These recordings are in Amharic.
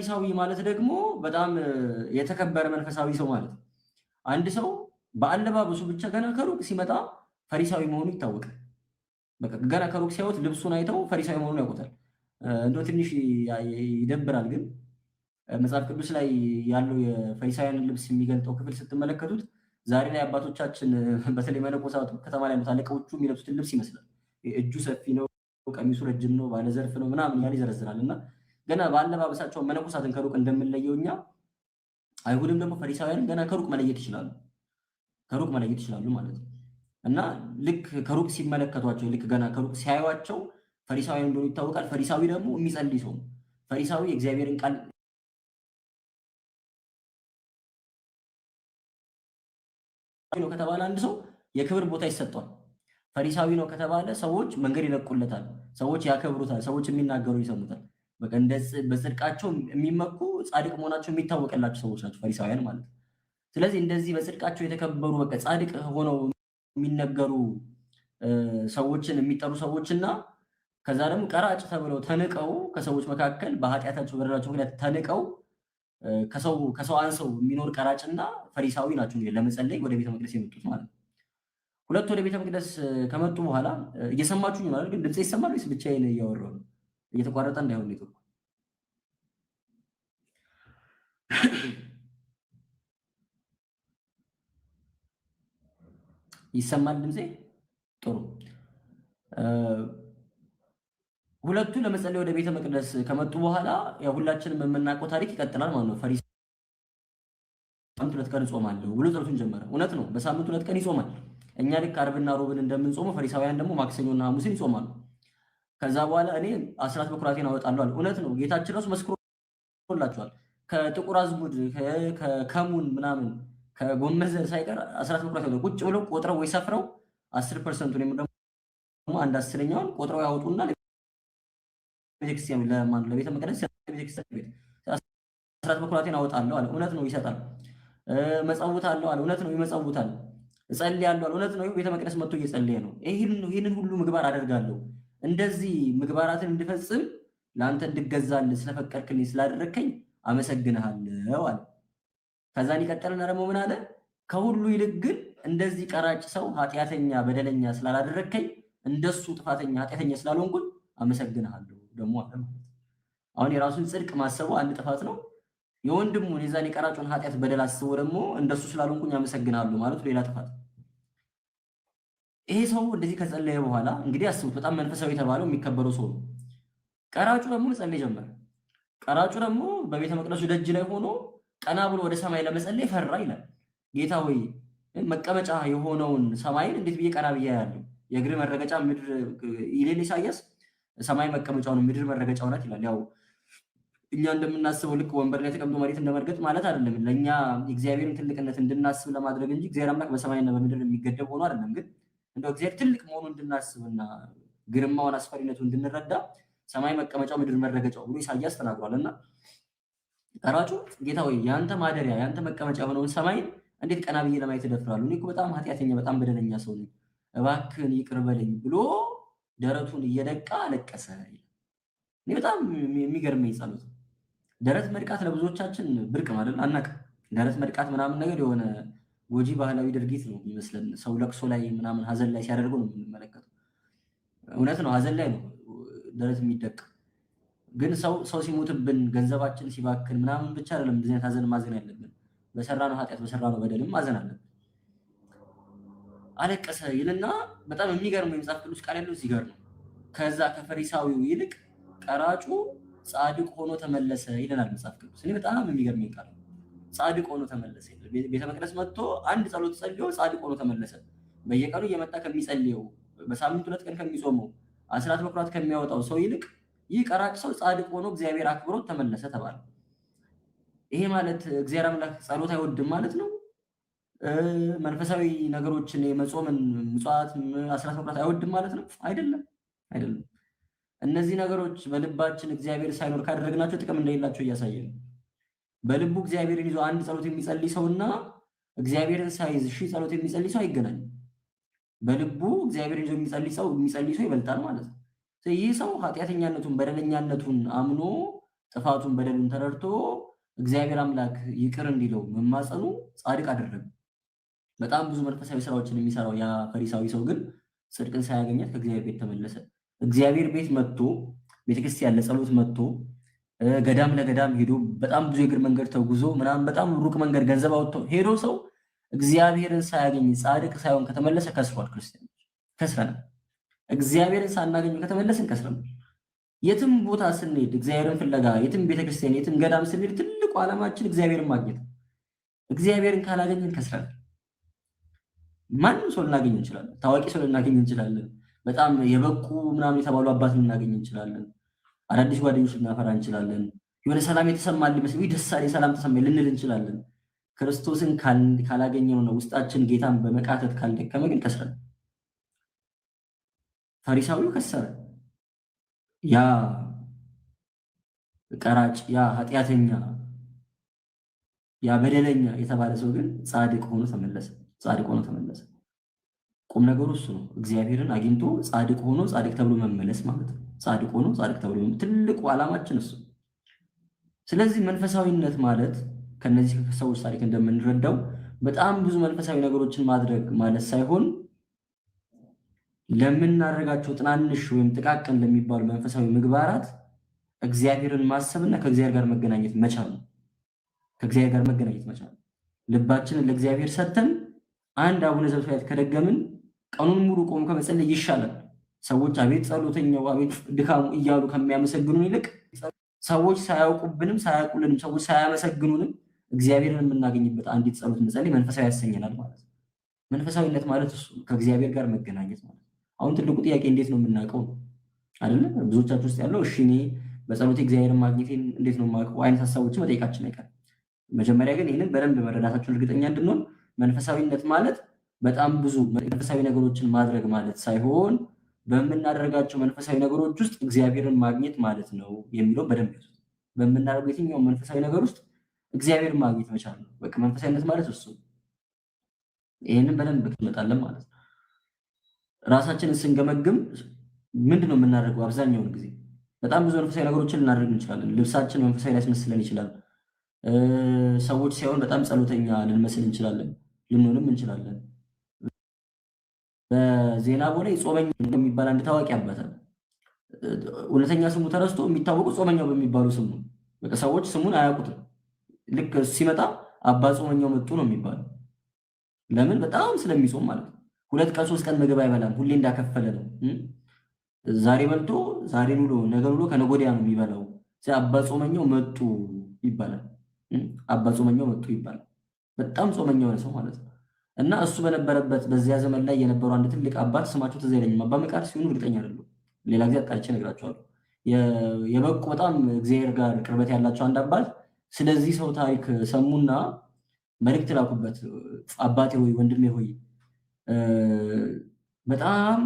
ፈሪሳዊ ማለት ደግሞ በጣም የተከበረ መንፈሳዊ ሰው ማለት ነው። አንድ ሰው በአለባበሱ ብቻ ገና ከሩቅ ሲመጣ ፈሪሳዊ መሆኑ ይታወቃል። በቃ ገና ከሩቅ ሲያዩት ልብሱን አይተው ፈሪሳዊ መሆኑን ያውቁታል። እንደው ትንሽ ይደብራል፣ ግን መጽሐፍ ቅዱስ ላይ ያለው የፈሪሳውያንን ልብስ የሚገልጠው ክፍል ስትመለከቱት ዛሬ ላይ አባቶቻችን በተለይ መነኮሳቱ ከተማ ላይ ያሉት አለቃዎቹ የሚለብሱትን ልብስ ይመስላል። እጁ ሰፊ ነው፣ ቀሚሱ ረጅም ነው፣ ባለዘርፍ ነው ምናምን ያለ ይዘረዝራል። እና ገና በአለባበሳቸው መነኮሳትን ከሩቅ እንደምንለየው እኛ አይሁድም ደግሞ ፈሪሳውያን ገና ከሩቅ መለየት ይችላሉ፣ ከሩቅ መለየት ይችላሉ ማለት ነው። እና ልክ ከሩቅ ሲመለከቷቸው፣ ልክ ገና ከሩቅ ሲያዩቸው ፈሪሳውያን እንደሆኑ ይታወቃል። ፈሪሳዊ ደግሞ የሚጸልይ ሰው ነው። ፈሪሳዊ የእግዚአብሔርን ቃል ነው ከተባለ አንድ ሰው የክብር ቦታ ይሰጠዋል። ፈሪሳዊ ነው ከተባለ ሰዎች መንገድ ይለቁለታል፣ ሰዎች ያከብሩታል፣ ሰዎች የሚናገሩ ይሰሙታል። በቃ በጽድቃቸው የሚመኩ ጻድቅ መሆናቸው የሚታወቅላቸው ሰዎች ናቸው ፈሪሳውያን ማለት ነው። ስለዚህ እንደዚህ በጽድቃቸው የተከበሩ በቃ ጻድቅ ሆነው የሚነገሩ ሰዎችን የሚጠሩ ሰዎችና ከዛ ደግሞ ቀራጭ ተብለው ተንቀው ከሰዎች መካከል በኃጢአታቸው በደላቸው ምክንያት ተንቀው ከሰው አንሰው የሚኖር ቀራጭና ፈሪሳዊ ናቸው እንግዲህ ለመጸለይ ወደ ቤተ መቅደስ የመጡት ማለት ነው። ሁለቱ ወደ ቤተ መቅደስ ከመጡ በኋላ እየሰማችሁኝ ማለት ግን ድምጼ ይሰማል ወይስ ብቻዬን እያወራሁ ነው? እየተቋረጠ እንዳይሆን ኔትወርኩ ይሰማል ድምጼ? ጥሩ። ሁለቱ ለመጸለይ ወደ ቤተ መቅደስ ከመጡ በኋላ ያው ሁላችንም የምናውቀው ታሪክ ይቀጥላል ማለት ነው። ፈሪሳዊ በሳምንት 2 ቀን እጾማለሁ ብሎ ጸሎቱን ጀመረ። እውነት ነው፣ በሳምንት 2 ቀን ይጾማል። እኛ ልክ ዓርብና ሮብን እንደምንጾመው ፈሪሳውያን ደግሞ ማክሰኞና ሐሙስን ይጾማሉ። ከዛ በኋላ እኔ አስራት በኩራቴን አወጣለሁ አለ። እውነት ነው፣ ጌታችን ራሱ መስክሮላቸዋል። ከጥቁር አዝሙድ ከከሙን ምናምን ከጎመዘር ሳይቀር አስራት በኩራት ያወጣሉ። ቁጭ ብለው ቆጥረው ወይ ሰፍረው 10% ወይም ደግሞ 1/10ኛውን ቆጥረው ያወጡና ቤተክርስቲያኑ ለቤተ መቅደስ ቤተክርስቲያን አስራት በኩራቴን አወጣለሁ አለ። እውነት ነው፣ ይሰጣል። መጸውታለሁ አለ። እውነት ነው፣ ይመጸውታል። እጸልያለሁ አለ። እውነት ነው፣ ቤተ መቅደስ መጥቶ እየጸለየ ነው። ይህንን ሁሉ ምግባር አደርጋለሁ፣ እንደዚህ ምግባራትን እንድፈጽም ለአንተ እንድገዛልህ ስለፈቀድክልኝ ስላደረግከኝ አመሰግንሃለሁ አለ። ከዛን ይቀጥልና ደግሞ ምን አለ? ከሁሉ ይልቅ ግን እንደዚህ ቀራጭ ሰው ኃጢአተኛ በደለኛ ስላላደረግከኝ እንደሱ ጥፋተኛ ኃጢአተኛ ስላልሆንኩኝ አመሰግንሃለሁ ደግሞ አለ። አሁን የራሱን ጽድቅ ማሰቡ አንድ ጥፋት ነው። የወንድሙን የዛን የቀራጩን ኃጢአት በደል አስቦ ደግሞ እንደሱ ስላልሆንኩኝ አመሰግንሃለሁ ማለቱ ሌላ ጥፋት። ይሄ ሰው እንደዚህ ከጸለየ በኋላ እንግዲህ አስቡት፣ በጣም መንፈሳዊ የተባለው የሚከበረው ሰው ነው። ቀራጩ ደግሞ መጸለይ ጀመረ። ቀራጩ ደግሞ በቤተ መቅደሱ ደጅ ላይ ሆኖ ቀና ብሎ ወደ ሰማይ ለመጸለይ ፈራ ይላል። ጌታ ሆይ መቀመጫ የሆነውን ሰማይን እንዴት ብዬ ቀና ብዬ ያለው የእግር መረገጫ ምድር ይሌል ኢሳያስ ሰማይ መቀመጫው ነው፣ ምድር መረገጫው ናት ይላል። ያው እኛ እንደምናስበው ልክ ወንበር ላይ ተቀምጦ መሬት እንደመርገጥ ማለት አይደለም። ለእኛ የእግዚአብሔርን ትልቅነት እንድናስብ ለማድረግ እንጂ እግዚአብሔር አምላክ በሰማይና በምድር የሚገደብ ሆኖ አይደለም። ግን እንደው እግዚአብሔር ትልቅ መሆኑ እንድናስብና ግርማውን አስፈሪነቱ እንድንረዳ ሰማይ መቀመጫው ምድር መረገጫው ብሎ ኢሳያስ ተናግሯል። እና ቀራጩ ጌታ ሆይ የአንተ ማደሪያ የአንተ መቀመጫ የሆነውን ሰማይን እንዴት ቀና ብዬ ለማየት እደፍራለሁ? እኔ እኮ በጣም ኃጢአተኛ በጣም በደለኛ ሰው ነኝ፣ እባክህን ይቅር በለኝ ብሎ ደረቱን እየደቃ አለቀሰ። እኔ በጣም የሚገርመኝ ጸሎት። ደረት መድቃት ለብዙዎቻችን ብርቅ ማለት አናውቅም። ደረት መድቃት ምናምን ነገር የሆነ ጎጂ ባህላዊ ድርጊት ነው የሚመስለን። ሰው ለቅሶ ላይ ምናምን ሀዘን ላይ ሲያደርገው ነው የምንመለከተው። እውነት ነው፣ ሀዘን ላይ ነው ደረት የሚደቅ። ግን ሰው ሲሞትብን ገንዘባችን ሲባክን ምናምን ብቻ አይደለም እንደዚህ አይነት ሀዘን ማዘን ያለብን። በሰራነው ኃጢአት በሰራነው በደልም ማዘን አለብን። አለቀሰ ይልና በጣም የሚገርመው የመጽሐፍ ቅዱስ ቃል ያለው እዚህ ጋር ነው። ከዛ ከፈሪሳዊው ይልቅ ቀራጩ ጻድቅ ሆኖ ተመለሰ ይለናል መጽሐፍ ቅዱስ። እኔ በጣም የሚገርመኝ ቃል ጻድቅ ሆኖ ተመለሰ። ቤተ መቅደስ መጥቶ አንድ ጸሎት ጸልዮ ጻድቅ ሆኖ ተመለሰ። በየቀኑ እየመጣ ከሚጸልየው በሳምንት 2 ቀን ከሚጾመው አስራት በኩራት ከሚያወጣው ሰው ይልቅ ይህ ቀራጭ ሰው ጻድቅ ሆኖ እግዚአብሔር አክብሮት ተመለሰ ተባለ። ይሄ ማለት እግዚአብሔር አምላክ ጸሎት አይወድም ማለት ነው? መንፈሳዊ ነገሮችን የመጾምን ምጽዋት አስራት በኩራት አይወድም ማለት ነው? አይደለም። እነዚህ ነገሮች በልባችን እግዚአብሔር ሳይኖር ካደረግናቸው ጥቅም እንደሌላቸው እያሳየ ነው። በልቡ እግዚአብሔርን ይዞ አንድ ጸሎት የሚጸልይ ሰውና እግዚአብሔርን ሳይዝ ጸሎት የሚጸልይ ሰው አይገናኝም። በልቡ እግዚአብሔርን ይዞ የሚጸልይ ሰው ይበልጣል ማለት ነው። ይህ ሰው ኃጢአተኛነቱን በደለኛነቱን አምኖ ጥፋቱን በደሉን ተረድቶ እግዚአብሔር አምላክ ይቅር እንዲለው መማጸኑ ጻድቅ አደረገ። በጣም ብዙ መንፈሳዊ ስራዎችን የሚሰራው ያ ፈሪሳዊ ሰው ግን ጽድቅን ሳያገኛት ከእግዚአብሔር ቤት ተመለሰ። እግዚአብሔር ቤት መጥቶ ቤተክርስቲያን ለጸሎት መጥቶ ገዳም ለገዳም ሄዶ በጣም ብዙ የእግር መንገድ ተጉዞ ምናምን በጣም ሩቅ መንገድ ገንዘብ አውጥቶ ሄዶ ሰው እግዚአብሔርን ሳያገኝ ጻድቅ ሳይሆን ከተመለሰ ከስሯል። ክርስቲያኖች ከስረናል። እግዚአብሔርን ሳናገኝ ከተመለስን ከስረናል። የትም ቦታ ስንሄድ እግዚአብሔርን ፍለጋ የትም ቤተክርስቲያን የትም ገዳም ስንሄድ ትልቁ ዓላማችን እግዚአብሔርን ማግኘት። እግዚአብሔርን ካላገኘን ከስረናል። ማንም ሰው ልናገኝ እንችላለን። ታዋቂ ሰው ልናገኝ እንችላለን። በጣም የበቁ ምናምን የተባሉ አባት ልናገኝ እንችላለን። አዳዲስ ጓደኞች ልናፈራ እንችላለን። የሆነ ሰላም የተሰማል ሊመስል ደስ አለኝ ሰላም ተሰማኝ ልንል እንችላለን። ክርስቶስን ካላገኘነው ነው ውስጣችን ጌታን በመቃተት ካልደከመ ግን ከስረን። ፈሪሳዊው ከሰረ። ያ ቀራጭ፣ ያ ኃጢአተኛ፣ ያ በደለኛ የተባለ ሰው ግን ጻድቅ ሆኖ ተመለሰ። ጻድቅ ሆኖ ተመለሰ። ቁም ነገሩ እሱ ነው። እግዚአብሔርን አግኝቶ ጻድቅ ሆኖ ጻድቅ ተብሎ መመለስ ማለት ነው። ጻድቅ ሆኖ ጻድቅ ተብሎ ትልቁ ዓላማችን እሱ። ስለዚህ መንፈሳዊነት ማለት ከነዚህ ሰዎች ታሪክ እንደምንረዳው በጣም ብዙ መንፈሳዊ ነገሮችን ማድረግ ማለት ሳይሆን ለምናደርጋቸው ትናንሽ ወይም ጥቃቅን ለሚባሉ መንፈሳዊ ምግባራት እግዚአብሔርን ማሰብና ከእግዚአብሔር ጋር መገናኘት መቻል ነው። ከእግዚአብሔር ጋር መገናኘት መቻል ልባችንን ለእግዚአብሔር ሰጥተን አንድ አቡነ ዘበሰማያት ከደገምን ቀኑን ሙሉ ቆሞ ከመጸለይ ይሻላል። ሰዎች አቤት ጸሎተኛው አቤት ድካሙ እያሉ ከሚያመሰግኑን ይልቅ ሰዎች ሳያውቁብንም ሳያውቁልንም ሰዎች ሳያመሰግኑንም እግዚአብሔርን የምናገኝበት አንዲት ጸሎት መጸለይ መንፈሳዊ ያሰኘናል ማለት ነው። መንፈሳዊነት ማለት እሱ ከእግዚአብሔር ጋር መገናኘት ማለት ነው። አሁን ትልቁ ጥያቄ እንዴት ነው የምናውቀው አይደለ? ብዙዎቻችሁ ውስጥ ያለው እሺ እኔ በጸሎቴ እግዚአብሔርን ማግኘቴን እንዴት ነው የማውቀው አይነት ሀሳቦችን መጠየቃችን አይቀርም። መጀመሪያ ግን ይህንን በደንብ መረዳታችሁን እርግጠኛ እንድንሆን መንፈሳዊነት ማለት በጣም ብዙ መንፈሳዊ ነገሮችን ማድረግ ማለት ሳይሆን በምናደርጋቸው መንፈሳዊ ነገሮች ውስጥ እግዚአብሔርን ማግኘት ማለት ነው የሚለው በደንብ ይዙ። በምናደርገው የትኛው መንፈሳዊ ነገር ውስጥ እግዚአብሔርን ማግኘት መቻል ነው። በቃ መንፈሳዊነት ማለት እሱ። ይህንን በደንብ እንመጣለን ማለት ነው። ራሳችንን ስንገመግም ምንድነው የምናደርገው? አብዛኛውን ጊዜ በጣም ብዙ መንፈሳዊ ነገሮችን ልናደርግ እንችላለን። ልብሳችን መንፈሳዊ ሊያስመስለን ይችላል። ሰዎች ሳይሆን በጣም ጸሎተኛ ልንመስል እንችላለን፣ ልንሆንም እንችላለን። በዜና ቦሌ ጾመኛ የሚባል አንድ ታዋቂ አባት አለ። እውነተኛ ስሙ ተረስቶ የሚታወቁ ጾመኛው በሚባሉ ስሙ። በቃ ሰዎች ስሙን አያውቁትም። ልክ ሲመጣ አባ ጾመኛው መጡ ነው የሚባለው። ለምን? በጣም ስለሚጾም ማለት ነው። 2 ቀን 3 ቀን ምግብ አይበላም። ሁሌ እንዳከፈለ ነው። ዛሬ በልቶ ዛሬ ውሎ ነገ ውሎ ከነገ ወዲያ ነው የሚበላው። አባ ጾመኛው መጡ ይባላል። አባ ጾመኛው መጡ ይባላል። በጣም ጾመኛ የሆነ ሰው ማለት ነው። እና እሱ በነበረበት በዚያ ዘመን ላይ የነበሩ አንድ ትልቅ አባት ስማቸው ትዝ አይለኝም። አባ መቃርስ ሲሆኑ እርግጠኛ አይደለሁም። ሌላ ጊዜ አጣርቼ እነግራቸዋለሁ። የበቁ በጣም እግዚአብሔር ጋር ቅርበት ያላቸው አንድ አባት ስለዚህ ሰው ታሪክ ሰሙና መልእክት ላኩበት። አባቴ ሆይ ወንድሜ ሆይ በጣም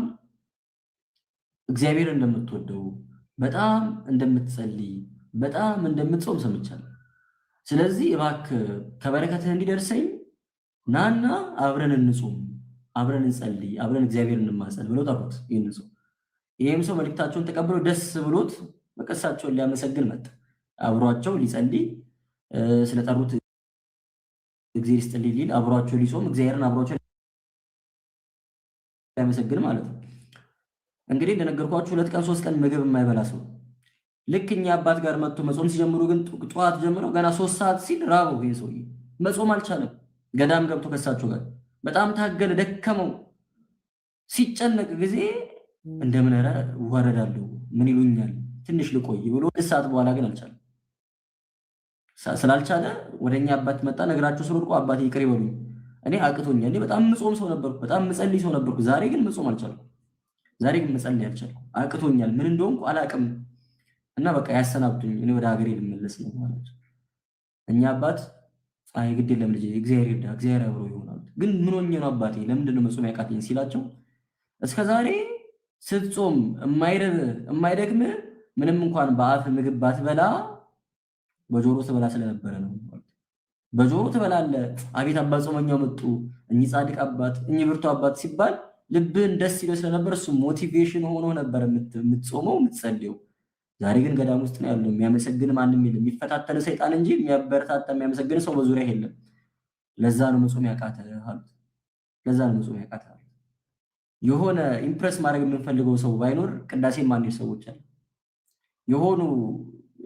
እግዚአብሔር እንደምትወደው በጣም እንደምትጸልይ በጣም እንደምትጾም ሰምቻለሁ። ስለዚህ እባክህ ከበረከትህ እንዲደርሰኝ ናና አብረን እንጹም፣ አብረን እንጸልይ፣ አብረን እግዚአብሔር እንማጸን ብለው ጠሩት። ይህን ሰው ይህም ሰው መልእክታቸውን ተቀብሎ ደስ ብሎት መቀሳቸውን ሊያመሰግን መጣ። አብሯቸው ሊጸልይ ስለጠሩት እግዚአብሔር ይስጥልኝ ሊል አብሯቸው ሊጾም እግዚአብሔርን አብሯቸው ሊያመሰግን ማለት ነው። እንግዲህ እንደነገርኳችሁ 2 ቀን 3 ቀን ምግብ የማይበላ ሰው ልክ እኛ አባት ጋር መጥቶ መጾም ሲጀምሩ ግን ጠዋት ጀምረው ገና 3 ሰዓት ሲል ራበው። ይሄ ሰውዬ መጾም አልቻለም። ገዳም ገብቶ ከሳቸው ጋር በጣም ታገለ፣ ደከመው። ሲጨነቅ ጊዜ እንደምን ኧረ ወረዳለሁ ምን ይሉኛል ትንሽ ልቆይ ብሎ 2 ሰዓት በኋላ ግን አልቻለም። ስላልቻለ ወደኛ አባት መጣ። ነግራቸው ስለወድቆ አባቴ ይቅር ይበሉኝ፣ እኔ አቅቶኛል። እኔ በጣም ምጾም ሰው ነበርኩ፣ በጣም ምጸልይ ሰው ነበርኩ። ዛሬ ግን መጾም አልቻልኩም። ዛሬ ግን መጸለይ አልቻልኩም። አቅቶኛል፣ ምን እንደሆንኩ አላቅም እና በቃ ያሰናብቱኝ፣ እኔ ወደ ሀገሬ ልመለስ ነው ማለት። እኛ አባት አይ ግድ የለም ልጄ እግዚአብሔር ይርዳ፣ እግዚአብሔር አብሮ ይሆናል። ግን ምን ሆኜ ነው አባቴ ለምንድን ነው መጾም ያቃተኝ ሲላቸው እስከዛሬ ስትጾም የማይደግም ምንም እንኳን በአፍ ምግብ ባትበላ በጆሮ ትበላ ስለነበረ ነው። በጆሮ ትበላለህ። አቤት አባ ጾመኛው መጡ፣ እኚህ ጻድቅ አባት፣ እኚህ ብርቱ አባት ሲባል ልብን ደስ ይለው ስለነበር እሱ ሞቲቬሽን ሆኖ ነበር የምትጾመው የምትጸልየው። ዛሬ ግን ገዳም ውስጥ ነው ያለው። የሚያመሰግን ማንም የለም። የሚፈታተን ሰይጣን እንጂ የሚያበረታታ የሚያመሰግን ሰው በዙሪያ የለም። ለዛ ነው መጾም ያቃተህ አሉት። ለዛ ነው መጾም ያቃተህ አሉት። የሆነ ኢምፕረስ ማድረግ የምንፈልገው ሰው ባይኖር ቅዳሴ ማንሄድ ሰዎች አሉ። የሆኑ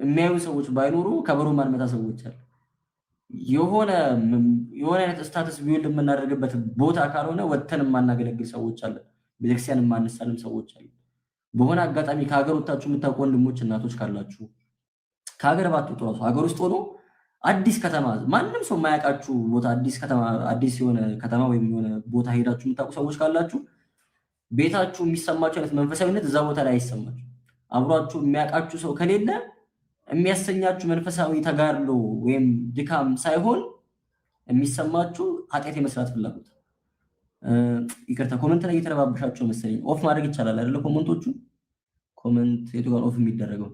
የሚያዩ ሰዎች ባይኖሩ ከበሮ ማንመታ ሰዎች አሉ። የሆነ አይነት ስታተስ ቢውልድ የምናደርግበት ቦታ ካልሆነ ወጥተን የማናገለግል ሰዎች አለ። ቤተክርስቲያን የማንሳልም ሰዎች አሉ። በሆነ አጋጣሚ ከሀገር ወጥታችሁ የምታውቁ ወንድሞች እናቶች ካላችሁ ከሀገር ባትወጡ ራሱ ሀገር ውስጥ ሆኖ አዲስ ከተማ ማንም ሰው የማያውቃችሁ ቦታ አዲስ የሆነ ከተማ ወይም የሆነ ቦታ ሄዳችሁ የምታውቁ ሰዎች ካላችሁ ቤታችሁ የሚሰማችሁ አይነት መንፈሳዊነት እዛ ቦታ ላይ አይሰማችሁ። አብሯችሁ የሚያውቃችሁ ሰው ከሌለ የሚያሰኛችሁ መንፈሳዊ ተጋድሎ ወይም ድካም ሳይሆን የሚሰማችሁ ኃጢአት የመስራት ፍላጎት። ይቅርታ ኮመንት ላይ እየተረባበሻቸው መሰለኝ። ኦፍ ማድረግ ይቻላል አይደለ? ኮመንቶቹ ኮመንት የቱ ጋር ኦፍ የሚደረገው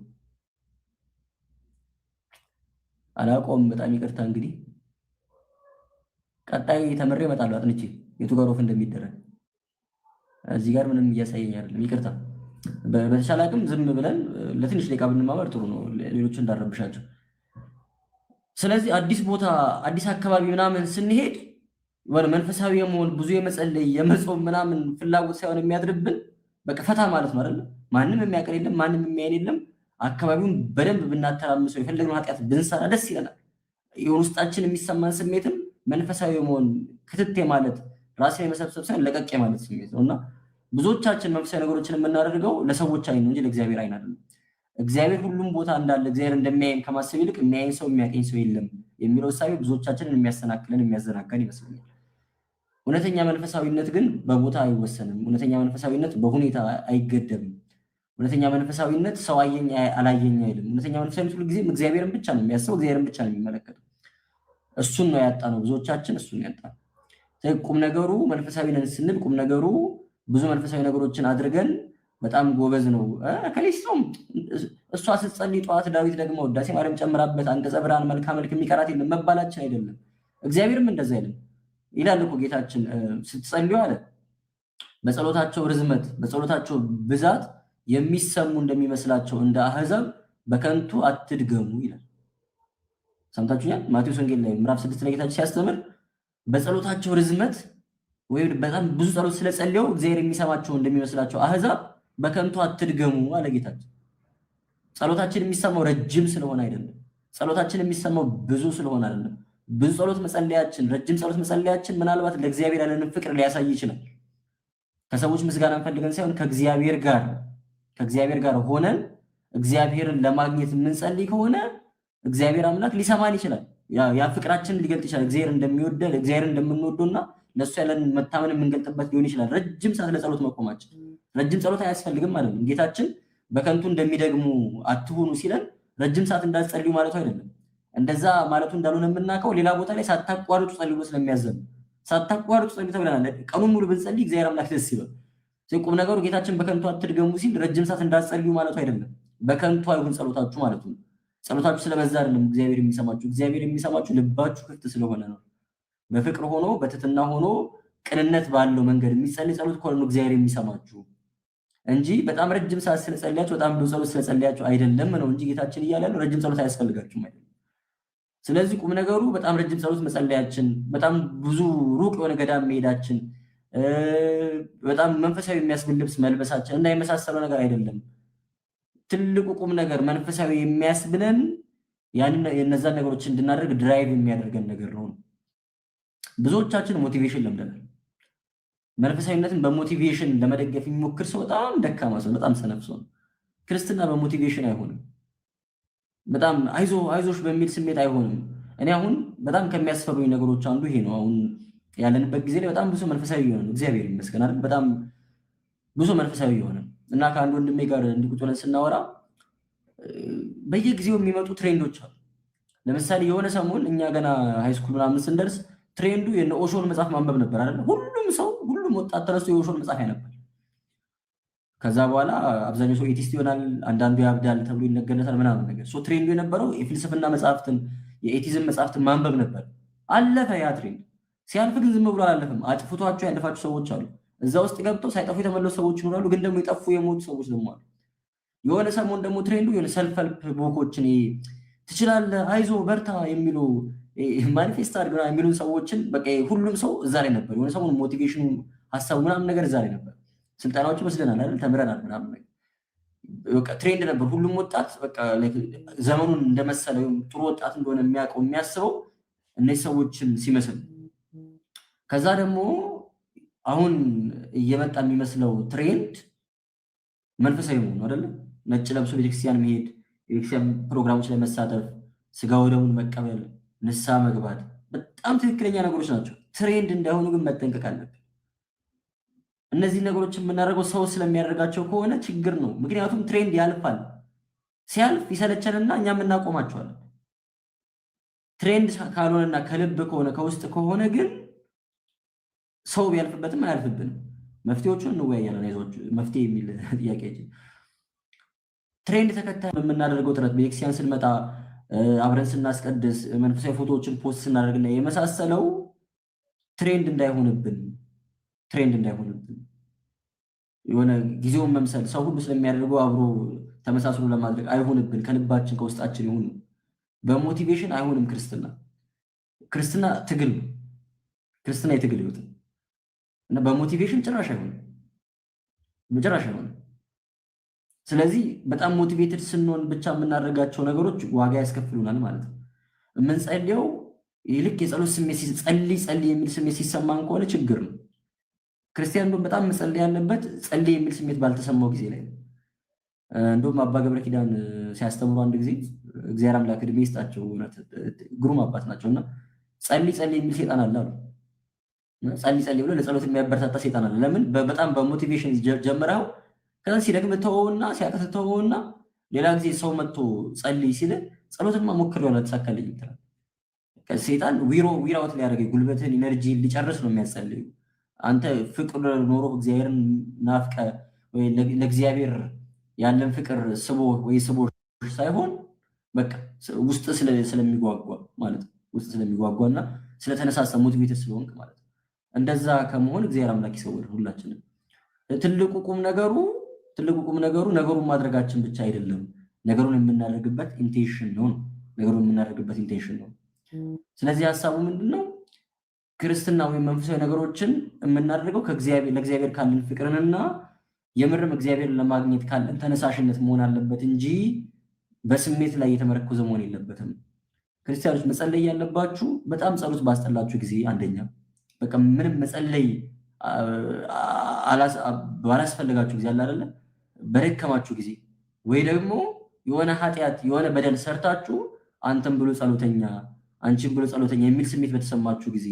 አላውቀውም። በጣም ይቅርታ። እንግዲህ ቀጣይ ተምሬ እመጣለሁ አጥንቼ የቱ ጋር ኦፍ እንደሚደረግ። እዚህ ጋር ምንም እያሳየኝ አይደለም። ይቅርታ። በተሻለ አቅም ዝም ብለን ለትንሽ ደቂቃ ብንማመር ጥሩ ነው፣ ሌሎችን እንዳረብሻቸው። ስለዚህ አዲስ ቦታ አዲስ አካባቢ ምናምን ስንሄድ ወደ መንፈሳዊ የመሆን ብዙ የመጸለይ የመጾም ምናምን ፍላጎት ሳይሆን የሚያድርብን በቃ ፈታ ማለት ነው አይደል? ማንም የሚያቀር የለም፣ ማንም የሚያይን የለም። አካባቢውን በደንብ ብናተራምሰው የፈለግነው ኃጢአት ብንሰራ ደስ ይለናል። ውስጣችን የሚሰማን ስሜትም መንፈሳዊ የመሆን ክትቴ ማለት ራስን የመሰብሰብ ሳይሆን ለቀቅ ማለት ስሜት ነው እና ብዙዎቻችን መንፈሳዊ ነገሮችን የምናደርገው ለሰዎች አይን ነው እንጂ ለእግዚአብሔር አይን አይደለም። እግዚአብሔር ሁሉም ቦታ እንዳለ እግዚአብሔር እንደሚያየን ከማሰብ ይልቅ የሚያየን ሰው የሚያቀኝ ሰው የለም የሚለው እሳቤ ብዙዎቻችንን የሚያሰናክለን የሚያዘናጋን ይመስለኛል። እውነተኛ መንፈሳዊነት ግን በቦታ አይወሰንም። እውነተኛ መንፈሳዊነት በሁኔታ አይገደብም። እውነተኛ መንፈሳዊነት ሰው አየኝ አላየኝ አይልም። እውነተኛ መንፈሳዊነት ሁልጊዜም እግዚአብሔርን ብቻ ነው የሚያስበው፣ እግዚአብሔርን ብቻ ነው የሚመለከተው። እሱን ነው ያጣነው፣ ብዙዎቻችን እሱን ያጣነው። ቁም ነገሩ መንፈሳዊ ነን ስንል ቁም ነገሩ ብዙ መንፈሳዊ ነገሮችን አድርገን በጣም ጎበዝ ነው ከሌስቶም እሷ ስትጸልይ ጠዋት ዳዊት ደግሞ ውዳሴ ማርያም ጨምራበት አንቀጸ ብርሃን መልካ መልክ የሚቀራት የለም መባላችን አይደለም። እግዚአብሔርም እንደዛ አይደለም ይላል እኮ ጌታችን ስትጸልዩ አለ በጸሎታቸው ርዝመት በጸሎታቸው ብዛት የሚሰሙ እንደሚመስላቸው እንደ አህዛብ በከንቱ አትድገሙ ይላል። ሰምታችሁኛል? ማቴዎስ ወንጌል ላይ ምዕራፍ 6 ላይ ጌታችን ሲያስተምር በጸሎታቸው ርዝመት ወይ በጣም ብዙ ጸሎት ስለጸልየው እግዚአብሔር የሚሰማቸው እንደሚመስላቸው አህዛብ በከንቱ አትድገሙ አለ ጌታችን። ጸሎታችን የሚሰማው ረጅም ስለሆነ አይደለም። ጸሎታችን የሚሰማው ብዙ ስለሆነ አይደለም። ብዙ ጸሎት መጸለያችን፣ ረጅም ጸሎት መጸለያችን ምናልባት ለእግዚአብሔር ያለንን ፍቅር ሊያሳይ ይችላል። ከሰዎች ምስጋና ፈልገን ሳይሆን ከእግዚአብሔር ጋር ሆነን እግዚአብሔርን ለማግኘት የምንጸልይ ከሆነ እግዚአብሔር አምላክ ሊሰማን ይችላል። ያ ፍቅራችንን ሊገልጥ ይችላል። እግዚአብሔር እንደምንወደውና ለሱ ያለን መታመን የምንገልጥበት ሊሆን ይችላል። ረጅም ሰዓት ለጸሎት መቆማችን። ረጅም ጸሎት አያስፈልግም ማለት ነው። ጌታችን በከንቱ እንደሚደግሙ አትሁኑ ሲለን ረጅም ሰዓት እንዳትጸልዩ ማለቱ አይደለም። እንደዛ ማለቱ እንዳልሆነ የምናውቀው ሌላ ቦታ ላይ ሳታቋርጡ ጸልዩ ስለሚያዘን ሳታቋርጡ ጸልዩ ተብለናል። ቀኑን ሙሉ ብንጸልይ እግዚአብሔር አምላክ ደስ ይበል። ቁም ነገሩ ጌታችን በከንቱ አትድገሙ ሲል ረጅም ሰዓት እንዳትጸልዩ ማለቱ አይደለም። በከንቱ አይሁን ጸሎታችሁ ማለቱ ነው። ጸሎታችሁ ስለበዛ አይደለም እግዚአብሔር የሚሰማችሁ። እግዚአብሔር የሚሰማችሁ ልባችሁ ክፍት ስለሆነ ነው። በፍቅር ሆኖ በትህትና ሆኖ ቅንነት ባለው መንገድ የሚጸልይ ጸሎት ከሆነ ነው እግዚአብሔር የሚሰማችሁ እንጂ በጣም ረጅም ሰዓት ስለጸልያችሁ በጣም ብዙ ጸሎት ስለጸልያችሁ አይደለም ነው እንጂ ጌታችን እያለ ያለው ረጅም ጸሎት አያስፈልጋችሁም አይደለም። ስለዚህ ቁም ነገሩ በጣም ረጅም ጸሎት መጸለያችን፣ በጣም ብዙ ሩቅ የሆነ ገዳም መሄዳችን፣ በጣም መንፈሳዊ የሚያስብል ልብስ መልበሳችን እና የመሳሰለው ነገር አይደለም። ትልቁ ቁም ነገር መንፈሳዊ የሚያስብለን የነዛን ነገሮች እንድናደርግ ድራይቭ የሚያደርገን ነገር ነው። ብዙዎቻችን ሞቲቬሽን ለምደናል። መንፈሳዊነትን በሞቲቬሽን ለመደገፍ የሚሞክር ሰው በጣም ደካማ ሰው፣ በጣም ሰነፍ ሰው ነው። ክርስትና በሞቲቬሽን አይሆንም። በጣም አይዞሽ በሚል ስሜት አይሆንም። እኔ አሁን በጣም ከሚያስፈሩኝ ነገሮች አንዱ ይሄ ነው። አሁን ያለንበት ጊዜ ላይ በጣም ብዙ መንፈሳዊ የሆነ ነው። እግዚአብሔር ይመስገን አይደል? በጣም ብዙ መንፈሳዊ የሆነ እና ከአንድ ወንድሜ ጋር እንዲቁጭ ብለን ስናወራ በየጊዜው የሚመጡ ትሬንዶች አሉ። ለምሳሌ የሆነ ሰሞን እኛ ገና ሃይስኩል ምናምን ስንደርስ ትሬንዱ የነ ኦሾን መጽሐፍ ማንበብ ነበር አይደል? ሁሉም ወጣት ተነስቶ የኦሾን መጽሐፍ ያነባል። ከዛ በኋላ አብዛኛው ሰው ኤቲስት ይሆናል፣ አንዳንዱ ያብዳል ተብሎ ይነገረታል ምናምን ነገር። ትሬንዱ የነበረው የፍልስፍና መጽሐፍትን የኤቲዝም መጽሐፍትን ማንበብ ነበር። አለፈ ያ ትሬንድ። ሲያልፍ ግን ዝም ብሎ አላለፈም። አጥፍቷቸው ያለፋቸው ሰዎች አሉ። እዛ ውስጥ ገብተው ሳይጠፉ የተመለሱ ሰዎች ይኖራሉ። ግን ደግሞ የጠፉ የሞቱ ሰዎች ደግሞ አሉ። የሆነ ሰሞን ደግሞ ትሬንዱ የሆነ ሰልፍ ሄልፕ ቡኮችን ትችላለህ፣ አይዞ በርታ የሚሉ ማኒፌስት አድርገና የሚሉ ሰዎችን በቃ ሁሉም ሰው እዛ ላይ ነበር። የሆነ ሰሞን ሞቲቬሽኑ ሀሳቡ ምናምን ነገር እዛ ላይ ነበር። ስልጠናዎች ወስደናል አይደል፣ ተምረናል ምናምን ነገር በቃ ትሬንድ ነበር። ሁሉም ወጣት በቃ ዘመኑን እንደመሰለው ጥሩ ወጣት እንደሆነ የሚያውቀው የሚያስበው እነዚህ ሰዎችን ሲመስል፣ ከዛ ደግሞ አሁን እየመጣ የሚመስለው ትሬንድ መንፈሳዊ መሆኑ አይደለም። ነጭ ለብሶ ቤተክርስቲያን መሄድ፣ የቤተክርስቲያን ፕሮግራሞች ላይ መሳተፍ፣ ስጋ ወደሙን መቀበል፣ ንስሐ መግባት በጣም ትክክለኛ ነገሮች ናቸው። ትሬንድ እንዳይሆኑ ግን መጠንቀቅ አለብን። እነዚህ ነገሮች የምናደርገው ሰው ስለሚያደርጋቸው ከሆነ ችግር ነው። ምክንያቱም ትሬንድ ያልፋል፣ ሲያልፍ ይሰለቸንና እኛም እናቆማቸዋለን። ትሬንድ ካልሆነና ከልብ ከሆነ ከውስጥ ከሆነ ግን ሰው ቢያልፍበትም አያልፍብንም። መፍትሄዎቹን እንወያያለን። አይዟችሁ መፍትሄ የሚል ጥያቄ ትሬንድ ተከታይ የምናደርገው ጥረት ቤተክርስቲያን ስንመጣ አብረን ስናስቀድስ መንፈሳዊ ፎቶዎችን ፖስት ስናደርግና የመሳሰለው ትሬንድ እንዳይሆንብን የሆነ ጊዜውን መምሰል ሰው ሁሉ ስለሚያደርገው አብሮ ተመሳስሎ ለማድረግ አይሆንብን። ከልባችን ከውስጣችን ይሁን። በሞቲቬሽን አይሆንም። ክርስትና ትግል ነው። ክርስትና የትግል ህይወት እና በሞቲቬሽን ጭራሽ አይሆንም። ስለዚህ በጣም ሞቲቬትድ ስንሆን ብቻ የምናደርጋቸው ነገሮች ዋጋ ያስከፍሉናል ማለት ነው። የምንጸልየው ይልቅ የጸሎት ስሜት ጸልይ የሚል ስሜት ሲሰማን ከሆነ ችግር ነው። ክርስቲያን እንደውም በጣም መጸለይ ያለበት ጸልይ የሚል ስሜት ባልተሰማው ጊዜ ላይ ነው። እንደውም አባ ገብረ ኪዳን ሲያስተምሩ አንድ ጊዜ እግዚአብሔር አምላክ ዕድሜ ይስጣቸው፣ እውነት ግሩም አባት ናቸውና ጸልይ የሚል ሴጣን አለ አሉ። ጸልይ ብሎ ለጸሎት የሚያበረታታ ሴጣን አለ። ለምን? በጣም በሞቲቬሽን ጀምረው ከዛ ሲደክም ተወውና ሲያቀት ተወውና ሌላ ጊዜ ሰው መጥቶ ጸልይ ሲል ጸሎትማ ሞክሬው አልተሳካልኝም ይላል። ሴጣን ዊራውት ሊያደርገኝ ጉልበትን ኢነርጂ ሊጨርስ ነው የሚያጸልዩ። አንተ ፍቅር ኖሮ እግዚአብሔርን ናፍቀ ወይ ለእግዚአብሔር ያለን ፍቅር ስቦ ሳይሆን በቃ ውስጥ ስለሚጓጓ ማለት ነው። ውስጥ ስለሚጓጓና ስለተነሳሳ ሞቲቬትድ ስለሆንክ ማለት ነው። እንደዛ ከመሆን እግዚአብሔር አምላክ ይሰውር ሁላችንም። ትልቁ ቁም ነገሩ ነገሩን ማድረጋችን ብቻ አይደለም፣ ነገሩን የምናደርግበት ኢንቴንሽን ነው። ስለዚህ ሀሳቡ ምንድነው? ክርስትና ወይም መንፈሳዊ ነገሮችን የምናደርገው ለእግዚአብሔር ካለን ፍቅርንና የምርም እግዚአብሔርን ለማግኘት ካለን ተነሳሽነት መሆን አለበት እንጂ በስሜት ላይ የተመረኮዘ መሆን የለበትም። ክርስቲያኖች መጸለይ ያለባችሁ በጣም ጸሎት ባስጠላችሁ ጊዜ፣ አንደኛ በቃ ምንም መጸለይ ባላስፈልጋችሁ ጊዜ አለ አይደለ? በደከማችሁ ጊዜ ወይ ደግሞ የሆነ ኃጢአት የሆነ በደል ሰርታችሁ አንተም ብሎ ጸሎተኛ አንቺም ብሎ ጸሎተኛ የሚል ስሜት በተሰማችሁ ጊዜ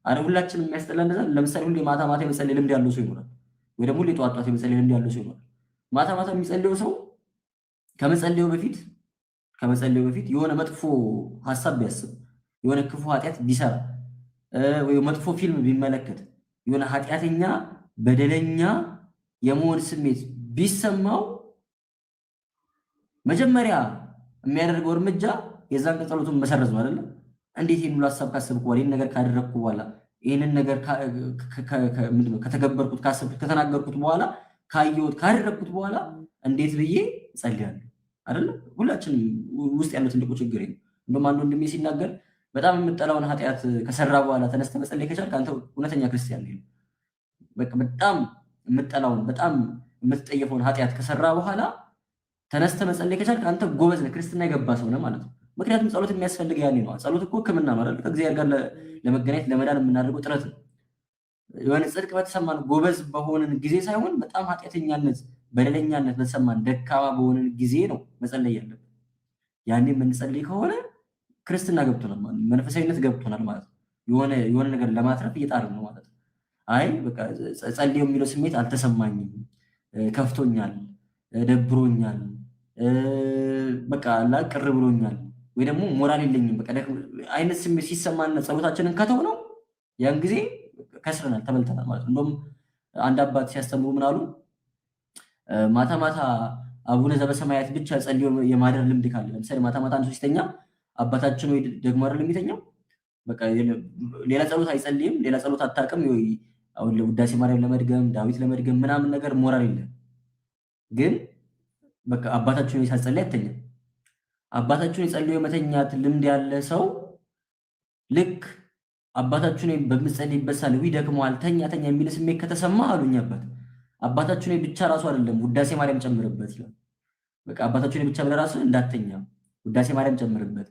አረ ሁላችንም የሚያስጠላ እንደዛ። ለምሳሌ ሁሌ ማታ የመጸለይ ልምድ ያለው ሰው ይኖራል፣ ወይ ደግሞ ሁሌ ጠዋት የመጸለይ ልምድ ያለው ሰው ይኖራል። ማታ የሚጸልየው ሰው ከመጸለዩ በፊት የሆነ መጥፎ ሐሳብ ቢያስብ፣ የሆነ ክፉ ኃጢአት ቢሰራ፣ ወይ መጥፎ ፊልም ቢመለከት፣ የሆነ ኃጢአተኛ በደለኛ የመሆን ስሜት ቢሰማው መጀመሪያ የሚያደርገው እርምጃ የዛን ቀን ጸሎቱን መሰረዝ ነው አይደለ? እንዴት ይሄን ሁሉ ሐሳብ ካሰብኩ በኋላ ይሄን ነገር ካደረግኩ በኋላ ይሄንን ነገር ከተገበርኩት ካሰብኩት ከተናገርኩት በኋላ ካደረግኩት በኋላ እንዴት ብዬ ጸልያለሁ አይደለ? ሁላችንም ውስጥ ያለው ትልቁ ችግር ነው። እንደውም አንድ ወንድሜ ሲናገር በጣም የምጠላውን ኃጢአት ከሰራ በኋላ ተነስተ መጸለይ ከቻልክ አንተ እውነተኛ ክርስቲያን ነህ። በቃ በጣም የምጠላውን በጣም የምትጠየፈውን ኃጢአት ከሰራ በኋላ ተነስተ መጸለይ ከቻልክ አንተ ጎበዝ ነህ፣ ክርስትና የገባ ሰው ነህ ማለት ነው። ምክንያቱም ጸሎት የሚያስፈልግ ያኔ ነው። ጸሎት እኮ ሕክምና ነው አይደል? ከእግዚአብሔር ጋር ለመገናኘት ለመዳን የምናደርገው ጥረት ነው። የሆነ ጽድቅ በተሰማን ጎበዝ በሆንን ጊዜ ሳይሆን በጣም ኃጢአተኛነት በደለኛነት በተሰማን ደካማ በሆንን ጊዜ ነው መጸለይ ያለብን። ያኔ የምንጸልይ ከሆነ ክርስትና ገብቶናል ማለት ነው። መንፈሳዊነት ገብቶናል ማለት ነው። የሆነ ነገር ለማትረፍ እየጣርን ነው ማለት ነው። አይ በቃ ጸልየው የሚለው ስሜት አልተሰማኝም፣ ከፍቶኛል፣ ደብሮኛል፣ በቃ ቅር ብሎኛል ወይ ደግሞ ሞራል የለኝም በቃ አይነት ስሜት ሲሰማን ጸሎታችንን ከተው ነው ያን ጊዜ ከስረናል፣ ተበልተናል ማለት ነው። እንደውም አንድ አባት ሲያስተምሩ ምን አሉ? ማታ አቡነ ዘበሰማያት ብቻ ጸልዮ የማደር ልምድ ካለ፣ ለምሳሌ ማታ አንድ ሰው ሲተኛ አባታችን ወይ ደግሞ አይደለም የሚተኛው፣ በቃ ሌላ ጸሎት አይጸልይም፣ ሌላ ጸሎት አታውቅም። አሁን ለውዳሴ ማርያም ለመድገም ዳዊት ለመድገም ምናምን ነገር ሞራል የለም። ግን በቃ አባታችሁን ሳትጸልይ አትተኛም። አባታችሁን የጸልዮ መተኛት ልምድ ያለ ሰው ልክ አባታችሁን በምትጸልይበት ሳለ ደክሞሃል ተኛ ተኛ የሚል ስሜት ከተሰማ አሉኝ አባታችሁን ብቻ ራሱ አይደለም ውዳሴ ማርያም ጨምርበት ይላል። በቃ አባታችሁን ብቻ ብለህ ራሱ እንዳተኛ ውዳሴ ማርያም ጨምርበት።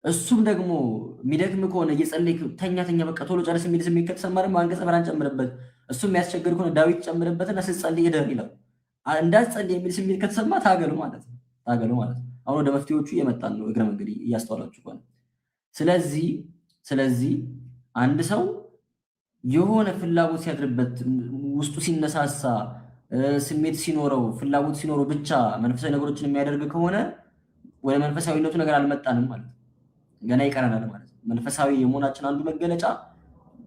እሱም ደግሞ የሚደክም ከሆነ እየጸለይክ ተኛ ተኛ በቃ ቶሎ ጨርስ የሚል ስሜት ከተሰማ ደግሞ አንቀጸ ብርሃን ጨምርበት። እሱም የሚያስቸግር ከሆነ ዳዊት ጨምርበትና ስትጸልይ እደር ይላል። እንዳትጸልይ የሚል ስሜት ከተሰማ ታገሉ ማለት ነው። ታገሉ ማለት ነው። አሁን ወደ መፍትሄዎቹ እየመጣን ነው፣ እግረ መንገድ እያስተዋላችሁ ከሆነ ስለዚህ አንድ ሰው የሆነ ፍላጎት ሲያድርበት ውስጡ ሲነሳሳ ስሜት ሲኖረው ፍላጎት ሲኖረው ብቻ መንፈሳዊ ነገሮችን የሚያደርግ ከሆነ ወደ መንፈሳዊነቱ ነገር አልመጣንም ማለት ነው። ገና ይቀረናል ማለት ነው። መንፈሳዊ የመሆናችን አንዱ መገለጫ